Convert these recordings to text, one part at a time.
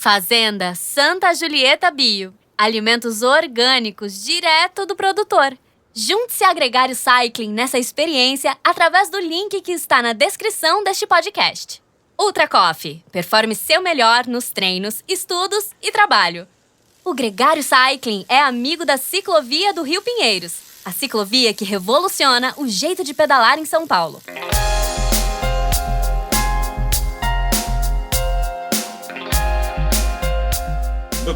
Fazenda Santa Julieta Bio. Alimentos orgânicos direto do produtor. Junte-se a Gregário Cycling nessa experiência através do link que está na descrição deste podcast. Ultra Coffee. Performe seu melhor nos treinos, estudos e trabalho. O Gregário Cycling é amigo da Ciclovia do Rio Pinheiros. A ciclovia que revoluciona o jeito de pedalar em São Paulo.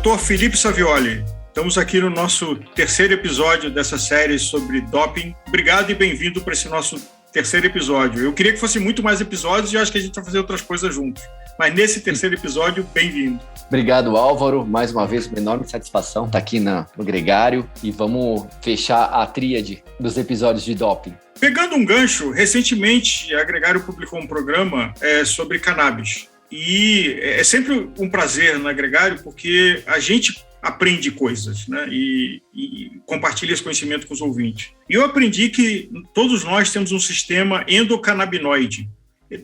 Dr. Felipe Savioli, estamos aqui no nosso terceiro episódio dessa série sobre doping. Obrigado e bem-vindo para esse nosso terceiro episódio. Eu queria que fosse muito mais episódios e acho que a gente vai fazer outras coisas juntos. Mas nesse terceiro episódio, bem-vindo. Obrigado, Álvaro. Mais uma vez, uma enorme satisfação estar aqui no Gregário e vamos fechar a tríade dos episódios de doping. Pegando um gancho, recentemente a Gregário publicou um programa sobre cannabis. E é sempre um prazer na Gregário porque a gente aprende coisas, né? E compartilha esse conhecimento com os ouvintes. E eu aprendi que todos nós temos um sistema endocannabinoide.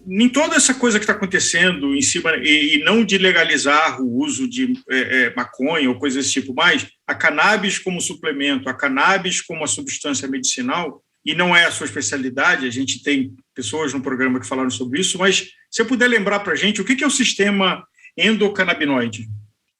Nem toda essa coisa que está acontecendo em cima, e não de legalizar o uso de maconha ou coisas desse tipo, mas a cannabis como suplemento, a cannabis como uma substância medicinal, e não é a sua especialidade, a gente tem pessoas no programa que falaram sobre isso, mas se você puder lembrar para a gente, o que é o sistema endocannabinoide?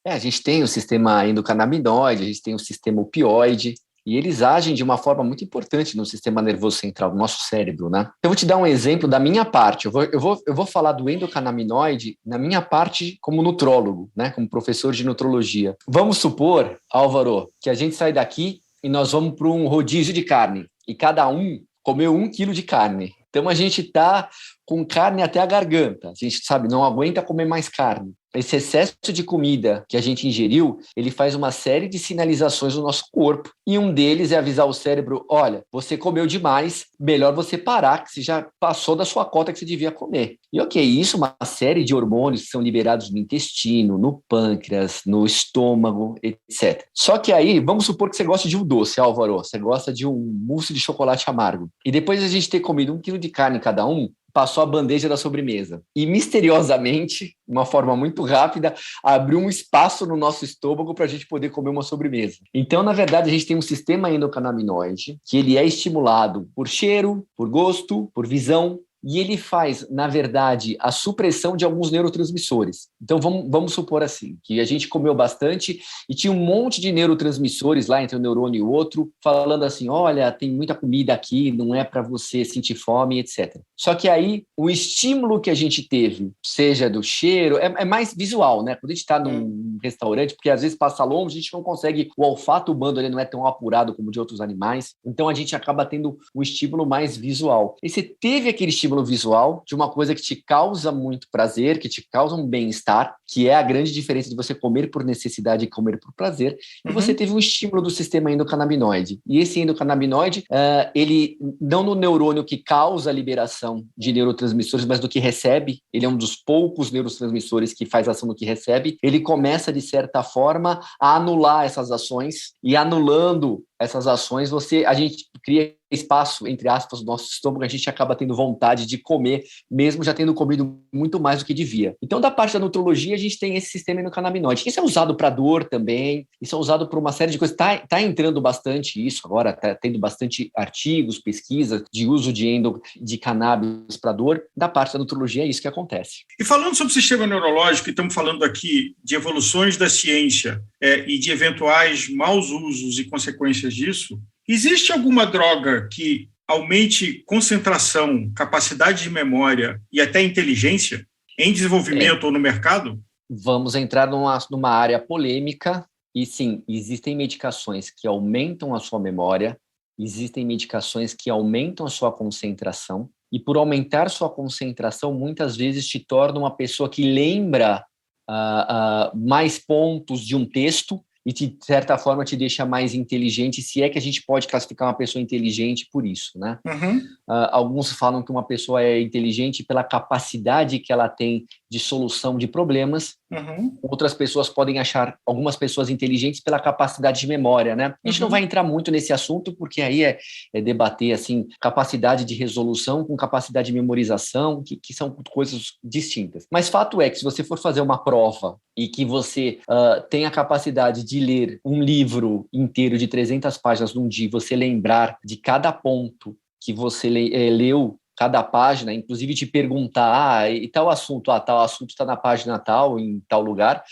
A gente tem o sistema endocannabinoide, a gente tem o sistema opioide, e eles agem de uma forma muito importante no sistema nervoso central, do nosso cérebro, né? Eu vou te dar um exemplo da minha parte. Eu vou falar do endocannabinoide na minha parte como nutrólogo, né? Como professor de nutrologia. Vamos supor, Álvaro, que a gente sai daqui e nós vamos para um rodízio de carne. E cada um comeu 1 quilo de carne. Então a gente está com carne até a garganta. A gente, não aguenta comer mais carne. Esse excesso de comida que a gente ingeriu, ele faz uma série de sinalizações no nosso corpo. E um deles é avisar o cérebro, olha, você comeu demais, melhor você parar, que você já passou da sua cota que você devia comer. E isso é uma série de hormônios que são liberados no intestino, no pâncreas, no estômago, etc. Só que aí, vamos supor que você gosta de um doce, Álvaro, você gosta de um mousse de chocolate amargo. E depois de a gente ter comido 1 quilo de carne cada um, passou a bandeja da sobremesa. E, misteriosamente, de uma forma muito rápida, abriu um espaço no nosso estômago para a gente poder comer uma sobremesa. Então, na verdade, a gente tem um sistema endocannabinoide que ele é estimulado por cheiro, por gosto, por visão, e ele faz, na verdade, a supressão de alguns neurotransmissores. Então, vamos supor assim, que a gente comeu bastante e tinha um monte de neurotransmissores lá entre um neurônio e o outro, falando assim, olha, tem muita comida aqui, não é para você sentir fome, etc. Só que aí, o estímulo que a gente teve, seja do cheiro, é mais visual, né? Quando a gente está num restaurante, porque às vezes passa longe, a gente não consegue, o olfato humano ele não é tão apurado como de outros animais, então a gente acaba tendo um estímulo mais visual. E você teve aquele estímulo visual de uma coisa que te causa muito prazer, que te causa um bem-estar, que é a grande diferença de você comer por necessidade e comer por prazer, e você teve um estímulo do sistema endocannabinoide. E esse endocannabinoide, ele não no neurônio que causa a liberação de neurotransmissores, mas do que recebe, ele é um dos poucos neurotransmissores que faz ação no que recebe, ele começa, de certa forma, a anular essas ações, e anulando essas ações, a gente cria espaço, entre aspas, no nosso estômago, a gente acaba tendo vontade de comer, mesmo já tendo comido muito mais do que devia. Então, da parte da nutrologia, a gente tem esse sistema endocannabinoide. Isso é usado para dor também, isso é usado para uma série de coisas. Tá entrando bastante isso agora, tá tendo bastante artigos, pesquisas de uso de cannabis para dor. Da parte da nutrologia, é isso que acontece. E falando sobre o sistema neurológico, estamos falando aqui de evoluções da ciência e de eventuais maus usos e consequências disso, existe alguma droga que aumente concentração, capacidade de memória e até inteligência em desenvolvimento ou no mercado? Vamos entrar numa área polêmica e, sim, existem medicações que aumentam a sua memória, existem medicações que aumentam a sua concentração e, por aumentar sua concentração, muitas vezes te torna uma pessoa que lembra mais pontos de um texto e, de certa forma, te deixa mais inteligente, se é que a gente pode classificar uma pessoa inteligente por isso, né? Alguns falam que uma pessoa é inteligente pela capacidade que ela tem de solução de problemas, Outras pessoas podem achar algumas pessoas inteligentes pela capacidade de memória, né? A gente não vai entrar muito nesse assunto, porque aí é debater, assim, capacidade de resolução com capacidade de memorização, que são coisas distintas. Mas fato é que se você for fazer uma prova e que você tem a capacidade de ler um livro inteiro de 300 páginas num dia, você lembrar de cada ponto que você leu, cada página, inclusive te perguntar, e tal assunto está na página tal, em tal lugar,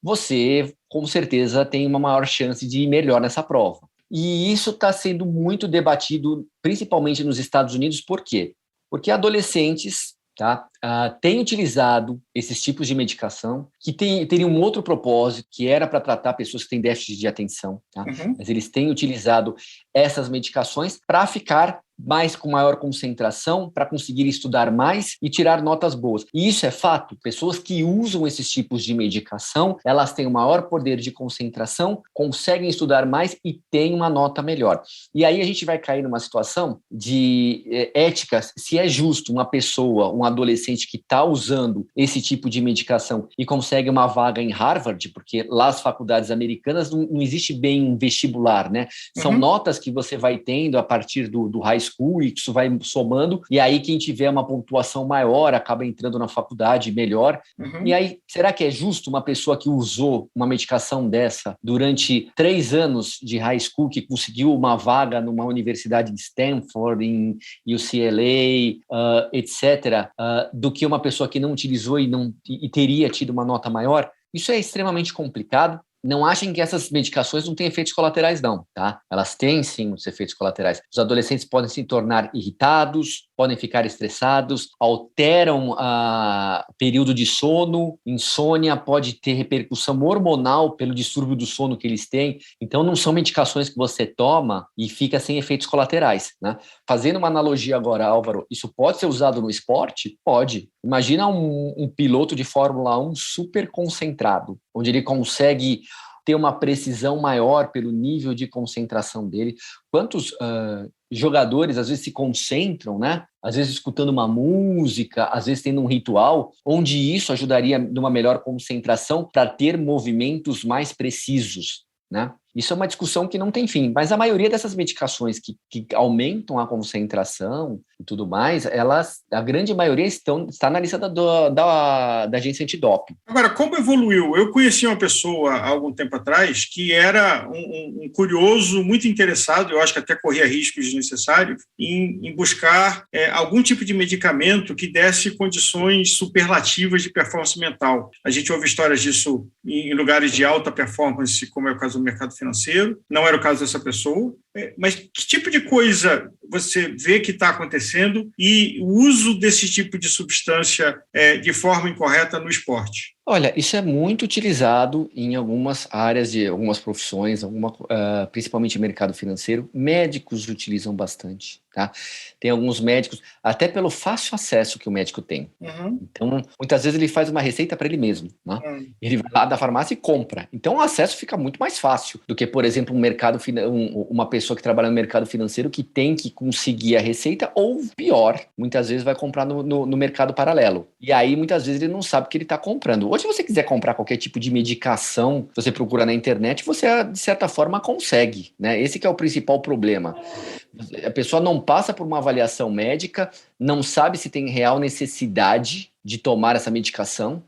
você, com certeza, tem uma maior chance de ir melhor nessa prova. E isso está sendo muito debatido, principalmente nos Estados Unidos. Por quê? Porque adolescentes têm utilizado esses tipos de medicação que teriam um outro propósito, que era para tratar pessoas que têm déficit de atenção. Mas eles têm utilizado essas medicações para ficar com maior concentração, para conseguir estudar mais e tirar notas boas. E isso é fato. Pessoas que usam esses tipos de medicação, elas têm um maior poder de concentração, conseguem estudar mais e têm uma nota melhor. E aí a gente vai cair numa situação de ética, se é justo uma pessoa, um adolescente que está usando esse tipo de medicação e consegue uma vaga em Harvard, porque lá as faculdades americanas não existe bem um vestibular, né? São notas que você vai tendo a partir do high school, e isso vai somando, e aí quem tiver uma pontuação maior acaba entrando na faculdade melhor. E aí, será que é justo uma pessoa que usou uma medicação dessa durante 3 anos de high school, que conseguiu uma vaga numa universidade de Stanford, em UCLA, etc., do que uma pessoa que não utilizou e teria tido uma nota maior? Isso é extremamente complicado. Não achem que essas medicações não têm efeitos colaterais, não, tá? Elas têm, sim, os efeitos colaterais. Os adolescentes podem se tornar irritados, podem ficar estressados, alteram o período de sono, insônia, pode ter repercussão hormonal pelo distúrbio do sono que eles têm. Então, não são medicações que você toma e fica sem efeitos colaterais, né? Fazendo uma analogia agora, Álvaro, isso pode ser usado no esporte? Pode. Imagina um piloto de Fórmula 1 super concentrado, onde ele consegue ter uma precisão maior pelo nível de concentração dele. Quantos jogadores, às vezes, se concentram, né? Às vezes escutando uma música, às vezes tendo um ritual, onde isso ajudaria numa melhor concentração para ter movimentos mais precisos, né? Isso é uma discussão que não tem fim, mas a maioria dessas medicações que aumentam a concentração e tudo mais, a grande maioria está na lista da agência antidoping. Agora, como evoluiu? Eu conheci uma pessoa há algum tempo atrás que era um curioso, muito interessado, eu acho que até corria riscos desnecessários, em buscar algum tipo de medicamento que desse condições superlativas de performance mental. A gente ouve histórias disso em lugares de alta performance, como é o caso do mercado financeiro, não era o caso dessa pessoa, mas que tipo de coisa você vê que está acontecendo e o uso desse tipo de substância de forma incorreta no esporte? Olha, isso é muito utilizado em algumas áreas de algumas profissões, principalmente mercado financeiro. Médicos utilizam bastante, tá? Tem alguns médicos, até pelo fácil acesso que o médico tem. Então, muitas vezes ele faz uma receita para ele mesmo, né? Ele vai lá da farmácia e compra. Então, o acesso fica muito mais fácil do que, por exemplo, uma pessoa que trabalha no mercado financeiro que tem que conseguir a receita, ou pior, muitas vezes vai comprar no mercado paralelo. E aí, muitas vezes, ele não sabe o que ele está comprando. Ou se você quiser comprar qualquer tipo de medicação, você procura na internet, você, de certa forma, consegue, né? Esse que é o principal problema. A pessoa não passa por uma avaliação médica, não sabe se tem real necessidade de tomar essa medicação,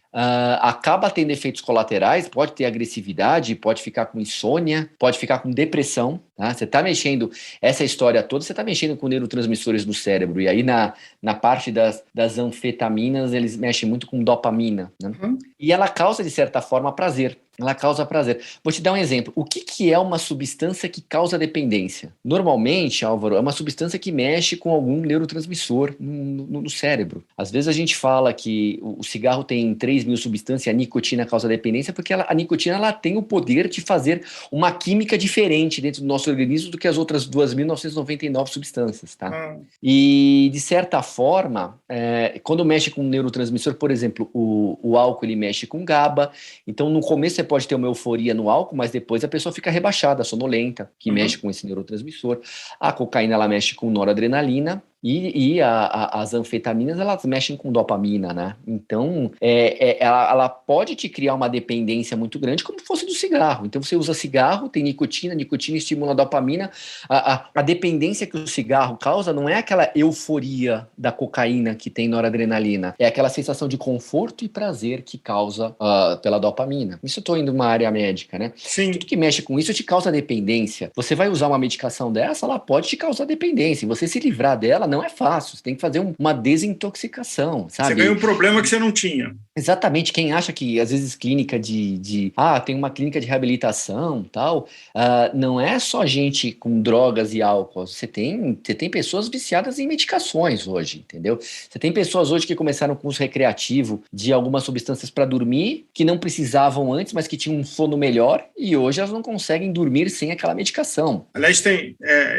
acaba tendo efeitos colaterais, pode ter agressividade, pode ficar com insônia, pode ficar com depressão, tá? Você está mexendo, essa história toda, você está mexendo com neurotransmissores no cérebro, e aí na parte das anfetaminas, eles mexem muito com dopamina, né? E ela causa, de certa forma, prazer. Ela causa prazer. Vou te dar um exemplo. O que é uma substância que causa dependência? Normalmente, Álvaro, é uma substância que mexe com algum neurotransmissor no cérebro. Às vezes a gente fala que o cigarro tem 3.000 substâncias, a nicotina causa dependência, porque a nicotina ela tem o poder de fazer uma química diferente dentro do nosso organismo do que as outras 2.999 substâncias, tá? E, de certa forma, quando mexe com um neurotransmissor, por exemplo, o álcool ele mexe com GABA, então no começo você pode ter uma euforia no álcool, mas depois a pessoa fica rebaixada, sonolenta, que mexe com esse neurotransmissor. A cocaína ela mexe com noradrenalina, E as anfetaminas, elas mexem com dopamina, né? Então, ela pode te criar uma dependência muito grande, como fosse do cigarro. Então, você usa cigarro, tem nicotina estimula a dopamina. A dependência que o cigarro causa não é aquela euforia da cocaína que tem noradrenalina. É aquela sensação de conforto e prazer que causa pela dopamina. Isso eu estou indo numa área médica, né? Sim. Tudo que mexe com isso te causa dependência. Você vai usar uma medicação dessa, ela pode te causar dependência. E você se livrar dela não é fácil. Você tem que fazer uma desintoxicação, sabe? Você ganha um problema que você não tinha. Exatamente. Quem acha que, às vezes, clínica tem uma clínica de reabilitação e tal, não é só gente com drogas e álcool. Você tem pessoas viciadas em medicações hoje, entendeu? Você tem pessoas hoje que começaram com uso recreativo de algumas substâncias para dormir, que não precisavam antes, mas que tinham um sono melhor, e hoje elas não conseguem dormir sem aquela medicação. Aliás,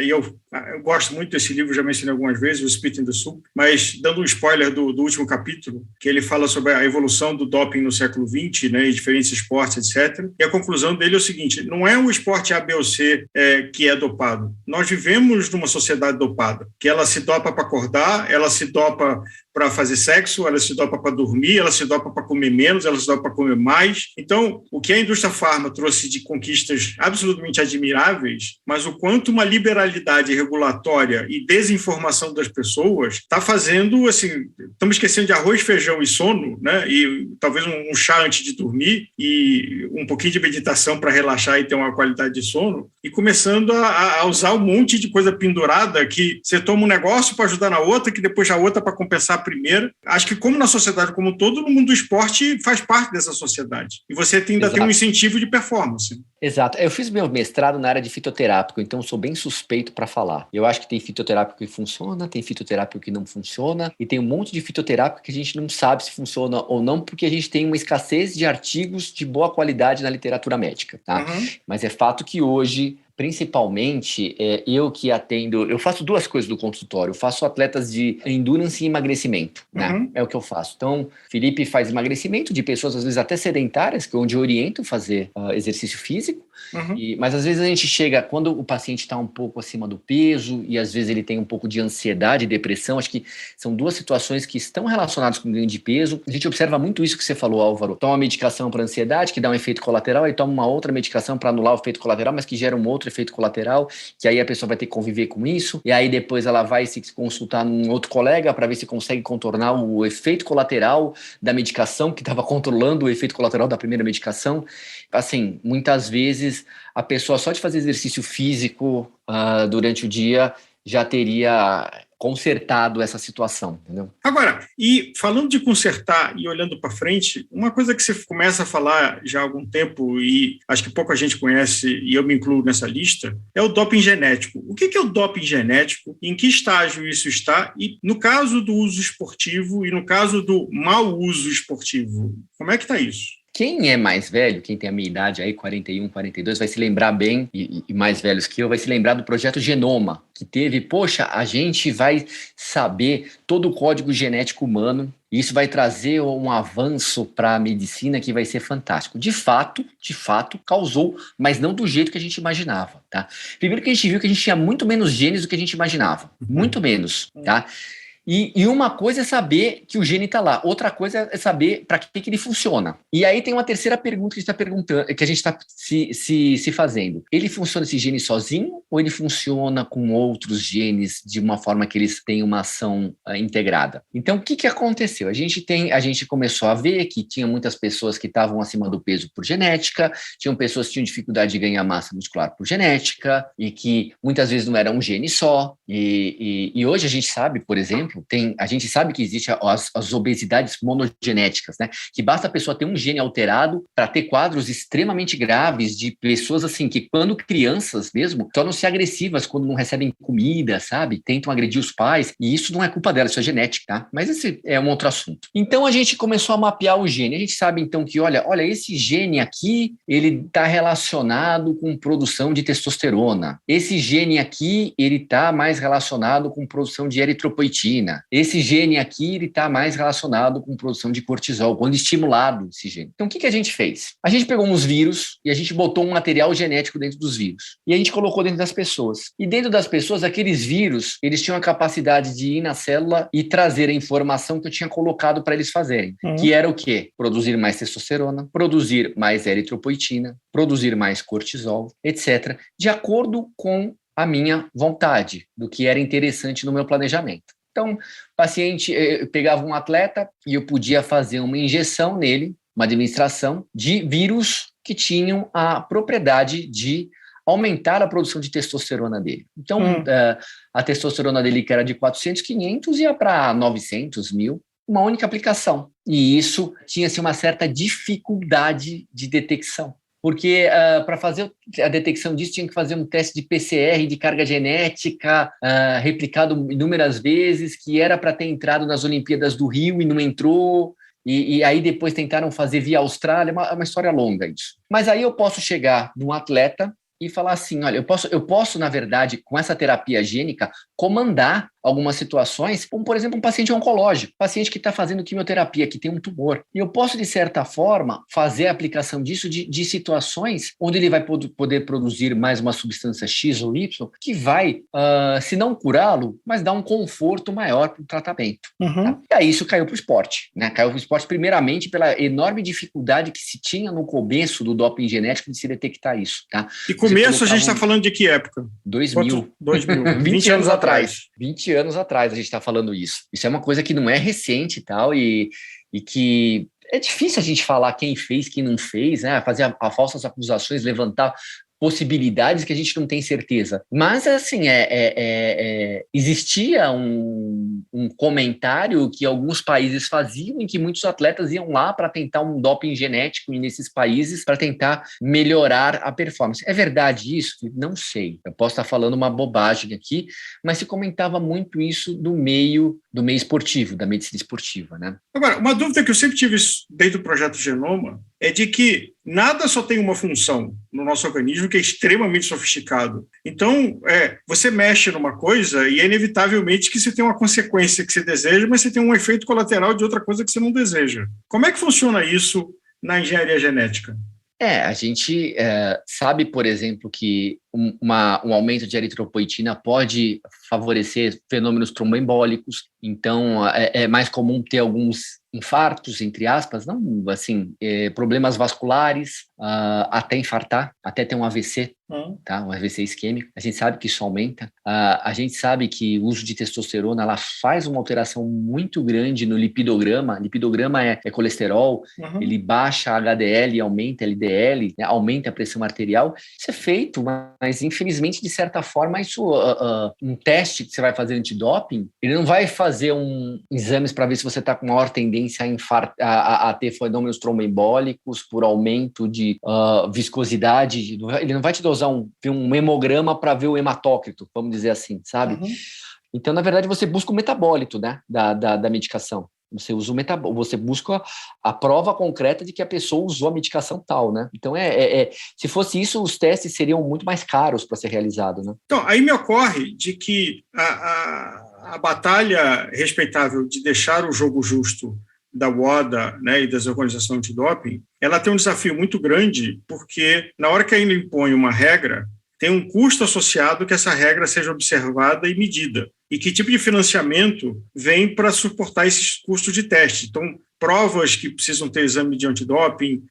eu gosto muito desse livro, já mencionei algumas vezes, o Spit in the Soup, mas dando um spoiler do último capítulo, que ele fala sobre a evolução do doping no século XX, né, em diferentes esportes, etc. E a conclusão dele é o seguinte: não é o esporte A, B ou C que é dopado. Nós vivemos numa sociedade dopada, que ela se dopa para acordar, ela se dopa para fazer sexo, ela se dopa para dormir, ela se dopa para comer menos, ela se dopa para comer mais. Então, o que a indústria farma trouxe de conquistas absolutamente admiráveis, mas o quanto uma liberalidade regulatória e desinformação das pessoas está fazendo, assim, estamos esquecendo de arroz, feijão e sono, né? E talvez um chá antes de dormir e um pouquinho de meditação para relaxar e ter uma qualidade de sono, e começando a usar um monte de coisa pendurada que você toma um negócio para ajudar na outra, que depois a outra para compensar a primeira. Acho que como na sociedade como um todo, no mundo do esporte faz parte dessa sociedade. E você ainda tem um incentivo de performance. Exato. Eu fiz meu mestrado na área de fitoterápico, então sou bem suspeito para falar. Eu acho que tem fitoterápico que funciona, tem fitoterápico que não funciona, e tem um monte de fitoterápico que a gente não sabe se funciona ou não, porque a gente tem uma escassez de artigos de boa qualidade na literatura médica, tá? Uhum. Mas é fato que hoje, principalmente, eu que atendo, eu faço duas coisas do consultório. Eu faço atletas de endurance e emagrecimento, né? Uhum. É o que eu faço. Então, Felipe faz emagrecimento de pessoas, às vezes até sedentárias, onde eu oriento fazer exercício físico. Uhum. Mas às vezes a gente chega, quando o paciente está um pouco acima do peso e às vezes ele tem um pouco de ansiedade e depressão, acho que são duas situações que estão relacionadas com ganho de peso. A gente observa muito isso que você falou, Álvaro. Toma uma medicação para ansiedade, que dá um efeito colateral, e toma uma outra medicação para anular o efeito colateral, mas que gera um outro efeito colateral, que aí a pessoa vai ter que conviver com isso, e aí depois ela vai se consultar num outro colega para ver se consegue contornar o efeito colateral da medicação, que estava controlando o efeito colateral da primeira medicação. Assim, muitas vezes a pessoa só de fazer exercício físico durante o dia já teria consertado essa situação, entendeu? Agora, e falando de consertar e olhando para frente, uma coisa que você começa a falar já há algum tempo e acho que pouca gente conhece, e eu me incluo nessa lista, é o doping genético. O que é o doping genético? Em que estágio isso está? E no caso do uso esportivo e no caso do mau uso esportivo, como é que está isso? Quem é mais velho, quem tem a minha idade aí, 41, 42, vai se lembrar bem, e mais velhos que eu, vai se lembrar do projeto Genoma, que teve, a gente vai saber todo o código genético humano, e isso vai trazer um avanço para a medicina que vai ser fantástico. De fato, causou, mas não do jeito que a gente imaginava, tá? Primeiro que a gente viu que a gente tinha muito menos genes do que a gente imaginava, muito menos, tá? E uma coisa é saber que o gene está lá, outra coisa é saber para que ele funciona. E aí tem uma terceira pergunta que a gente está se fazendo. Ele funciona esse gene sozinho ou ele funciona com outros genes de uma forma que eles têm uma ação integrada? Então, o que aconteceu? A gente começou a ver que tinha muitas pessoas que estavam acima do peso por genética, tinham pessoas que tinham dificuldade de ganhar massa muscular por genética, e que muitas vezes não era um gene só. E hoje a gente sabe, por exemplo, a gente sabe que existem as obesidades monogenéticas, né? Que basta a pessoa ter um gene alterado para ter quadros extremamente graves de pessoas assim que, quando crianças mesmo, tornam-se agressivas quando não recebem comida, sabe? Tentam agredir os pais, e isso não é culpa dela, isso é genética, tá? Mas esse é um outro assunto. Então a gente começou a mapear o gene. A gente sabe então que, olha, esse gene aqui, ele está relacionado com produção de testosterona. Esse gene aqui, ele está mais relacionado com produção de eritropoetina. proteína. Esse gene aqui, ele está mais relacionado com produção de cortisol, quando estimulado esse gene. Então, o que a gente fez? A gente pegou uns vírus e a gente botou um material genético dentro dos vírus. E a gente colocou dentro das pessoas. E dentro das pessoas, aqueles vírus, eles tinham a capacidade de ir na célula e trazer a informação que eu tinha colocado para eles fazerem. Que era o quê? Produzir mais testosterona, produzir mais eritropoetina, produzir mais cortisol, etc., de acordo com a minha vontade, do que era interessante no meu planejamento. Então, o paciente, eu pegava um atleta e eu podia fazer uma injeção nele, uma administração de vírus que tinham a propriedade de aumentar a produção de testosterona dele. Então, a testosterona dele, que era de 400, 500, ia para 900, 1000, uma única aplicação. E isso tinha-se uma certa dificuldade de detecção. Porque para fazer a detecção disso tinha que fazer um teste de PCR de carga genética replicado inúmeras vezes, que era para ter entrado nas Olimpíadas do Rio e não entrou, e aí depois tentaram fazer via Austrália, é uma história longa isso. Mas aí eu posso chegar num atleta e falar assim, olha, eu posso, na verdade, com essa terapia gênica, comandar algumas situações, como, por exemplo, um paciente oncológico, paciente que está fazendo quimioterapia, que tem um tumor. E eu posso, de certa forma, fazer a aplicação disso de situações onde ele vai poder produzir mais uma substância X ou Y, que vai, se não curá-lo, mas dar um conforto maior para o tratamento. Tá? E aí isso caiu para o esporte. Né? Caiu para o esporte, primeiramente, pela enorme dificuldade que se tinha no começo do doping genético de se detectar isso. Tá? E começo a gente está falando de que época? 2000. 20 anos atrás. 20 anos atrás a gente está falando isso. Isso é uma coisa que não é recente e que é difícil a gente falar quem fez, quem não fez, né? Fazer falsas acusações, levantar possibilidades que a gente não tem certeza. Mas, assim, existia um comentário que alguns países faziam em que muitos atletas iam lá para tentar um doping genético nesses países para tentar melhorar a performance. É verdade isso? Não sei. Eu posso estar falando uma bobagem aqui, mas se comentava muito isso do meio esportivo, da medicina esportiva, né? Agora, uma dúvida que eu sempre tive dentro do projeto Genoma é de que nada só tem uma função no nosso organismo que é extremamente sofisticado. Então, você mexe numa coisa e é inevitavelmente que você tem uma consequência que você deseja, mas você tem um efeito colateral de outra coisa que você não deseja. Como é que funciona isso na engenharia genética? A gente sabe, por exemplo, que um aumento de eritropoetina pode favorecer fenômenos tromboembólicos, então é mais comum ter alguns infartos, entre aspas, não assim, problemas vasculares, até infartar, até ter um AVC, tá? Um AVC isquêmico. A gente sabe que isso aumenta. A gente sabe que o uso de testosterona ela faz uma alteração muito grande no lipidograma. Lipidograma é colesterol, ele baixa HDL e aumenta LDL, né? Aumenta a pressão arterial. Isso é feito, mas infelizmente, de certa forma, isso um teste que você vai fazer antidoping, ele não vai fazer exames para ver se você está com maior tendência a ter fenômenos tromboembólicos por aumento de viscosidade. Ele não vai te dosar um hemograma para ver o hematócrito, vamos dizer assim, sabe? Então, na verdade, você busca o metabólito, né, da medicação. Você usa você busca a prova concreta de que a pessoa usou a medicação tal, né? Então, se fosse isso, os testes seriam muito mais caros para ser realizados, né? Então, aí me ocorre de que a batalha respeitável de deixar o jogo justo da WADA, né, e das organizações antidoping, ela tem um desafio muito grande, porque na hora que ainda impõe uma regra, tem um custo associado que essa regra seja observada e medida. E que tipo de financiamento vem para suportar esses custos de teste? Então, provas que precisam ter exame de antidoping,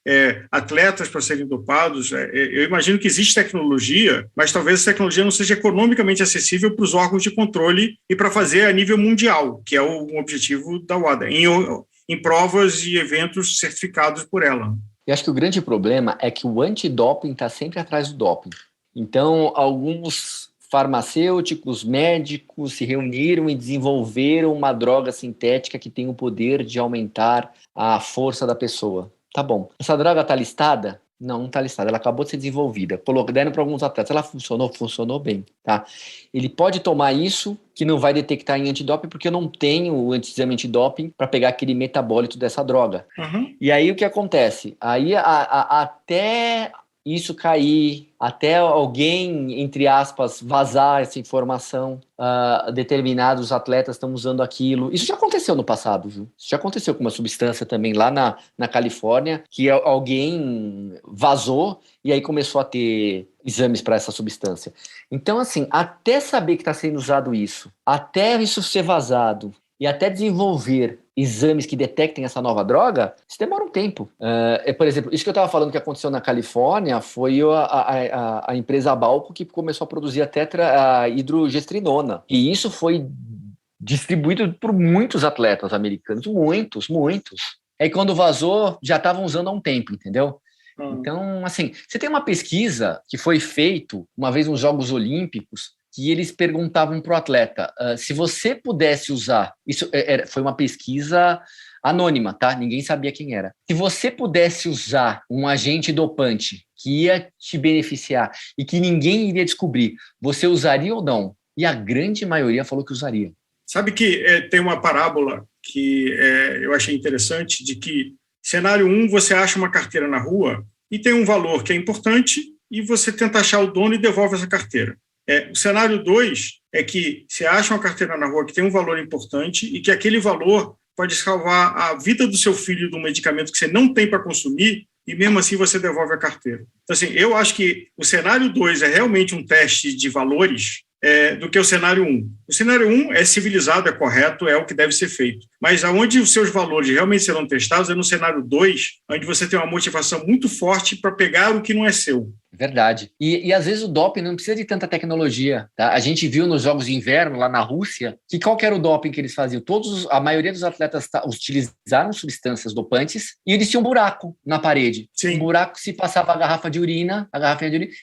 atletas para serem dopados. Eu imagino que existe tecnologia, mas talvez essa tecnologia não seja economicamente acessível para os órgãos de controle e para fazer a nível mundial, que é o objetivo da WADA, em provas e eventos certificados por ela. Eu acho que o grande problema é que o antidoping está sempre atrás do doping. Então, alguns farmacêuticos, médicos se reuniram e desenvolveram uma droga sintética que tem o poder de aumentar a força da pessoa. Tá bom. Essa droga está listada? Não está listada. Ela acabou de ser desenvolvida. Deram para alguns atletas. Ela funcionou bem. Tá? Ele pode tomar isso, que não vai detectar em antidoping, porque eu não tenho o exame antidoping para pegar aquele metabólito dessa droga. E aí o que acontece? Aí até isso cair, até alguém, entre aspas, vazar essa informação, determinados atletas estão usando aquilo. Isso já aconteceu no passado, viu? Isso já aconteceu com uma substância também lá na Califórnia, que alguém vazou e aí começou a ter exames para essa substância. Então, assim, até saber que está sendo usado isso, até isso ser vazado e até desenvolver exames que detectem essa nova droga, isso demora um tempo. Por exemplo, isso que eu estava falando que aconteceu na Califórnia foi a empresa Balco que começou a produzir a hidrogestrinona. E isso foi distribuído por muitos atletas americanos, muitos. Aí quando vazou, já estavam usando há um tempo, entendeu? Então, assim, você tem uma pesquisa que foi feita uma vez nos Jogos Olímpicos, que eles perguntavam para o atleta, se você pudesse usar, isso foi uma pesquisa anônima, tá? Ninguém sabia quem era. Se você pudesse usar um agente dopante que ia te beneficiar e que ninguém iria descobrir, você usaria ou não? E a grande maioria falou que usaria. Sabe que tem uma parábola que eu achei interessante, de que cenário 1, você acha uma carteira na rua e tem um valor que é importante e você tenta achar o dono e devolve essa carteira. O cenário 2 é que você acha uma carteira na rua que tem um valor importante e que aquele valor pode salvar a vida do seu filho de um medicamento que você não tem para consumir e mesmo assim você devolve a carteira. Então, assim, eu acho que o cenário 2 é realmente um teste de valores do que o cenário 1. O cenário 1 é civilizado, é correto, é o que deve ser feito. Mas aonde os seus valores realmente serão testados é no cenário 2, onde você tem uma motivação muito forte para pegar o que não é seu. Verdade. E às vezes o doping não precisa de tanta tecnologia. Tá? A gente viu nos Jogos de Inverno, lá na Rússia, que qual que era o doping que eles faziam? A maioria dos atletas utilizaram substâncias dopantes e eles tinham um buraco na parede. Sim. Um buraco se passava a garrafinha de urina,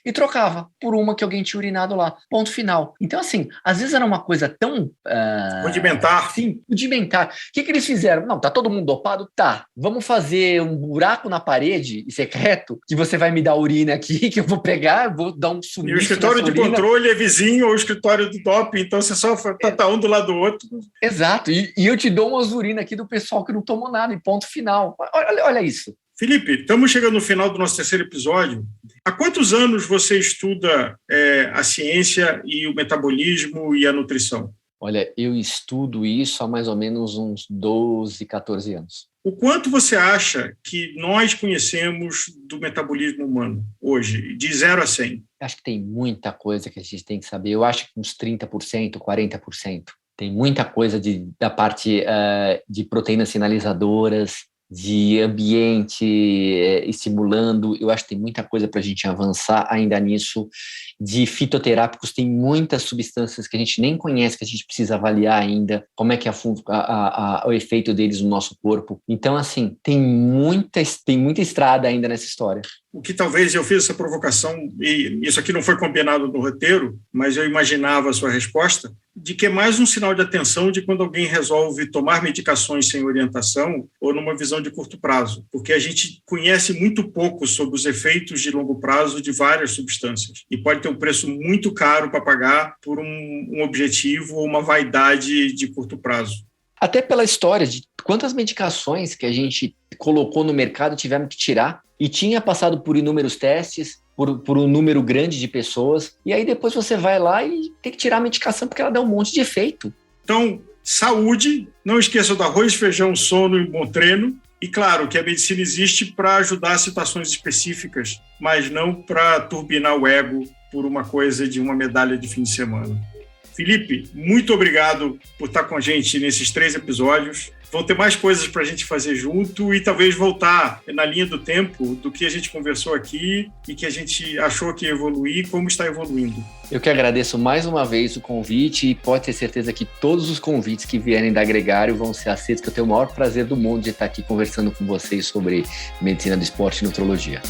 e trocava por uma que alguém tinha urinado lá. Ponto final. Então, assim, às vezes era uma coisa tão... rudimentar. Sim, rudimentar. O que eles fizeram? Não, tá todo mundo dopado? Tá. Vamos fazer um buraco na parede secreto que você vai me dar urina aqui, que eu vou pegar, eu vou dar um sumiço. E o escritório de controle é vizinho ao escritório do doping, então você só tá um do lado do outro. Exato, e eu te dou umas urinas aqui do pessoal que não tomou nada, e ponto final. Olha isso. Felipe, estamos chegando no final do nosso terceiro episódio. Há quantos anos você estuda a ciência e o metabolismo e a nutrição? Olha, eu estudo isso há mais ou menos uns 12, 14 anos. O quanto você acha que nós conhecemos do metabolismo humano hoje, de 0 a 100? Acho que tem muita coisa que a gente tem que saber. Eu acho que uns 30%, 40%. Tem muita coisa da parte de proteínas sinalizadoras, de ambiente estimulando. Eu acho que tem muita coisa para a gente avançar ainda nisso. De fitoterápicos, tem muitas substâncias que a gente nem conhece, que a gente precisa avaliar ainda, como é que o efeito deles no nosso corpo. Então, assim, tem muita estrada ainda nessa história. O que talvez eu fiz essa provocação, e isso aqui não foi combinado no roteiro, mas eu imaginava a sua resposta, de que é mais um sinal de atenção de quando alguém resolve tomar medicações sem orientação ou numa visão de curto prazo, porque a gente conhece muito pouco sobre os efeitos de longo prazo de várias substâncias e pode ter um preço muito caro para pagar por um objetivo ou uma vaidade de curto prazo. Até pela história de quantas medicações que a gente colocou no mercado tivemos que tirar e tinha passado por inúmeros testes, por um número grande de pessoas, e aí depois você vai lá e tem que tirar a medicação porque ela dá um monte de efeito. Então, saúde, não esqueça do arroz, feijão, sono e um bom treino. E claro que a medicina existe para ajudar situações específicas, mas não para turbinar o ego por uma coisa de uma medalha de fim de semana. Felipe, muito obrigado por estar com a gente nesses 3 episódios. Vão ter mais coisas para a gente fazer junto e talvez voltar na linha do tempo do que a gente conversou aqui e que a gente achou que ia evoluir, como está evoluindo. Eu que agradeço mais uma vez o convite e pode ter certeza que todos os convites que vierem da Gregário vão ser aceitos, que eu tenho o maior prazer do mundo de estar aqui conversando com vocês sobre medicina do esporte e nutrologia.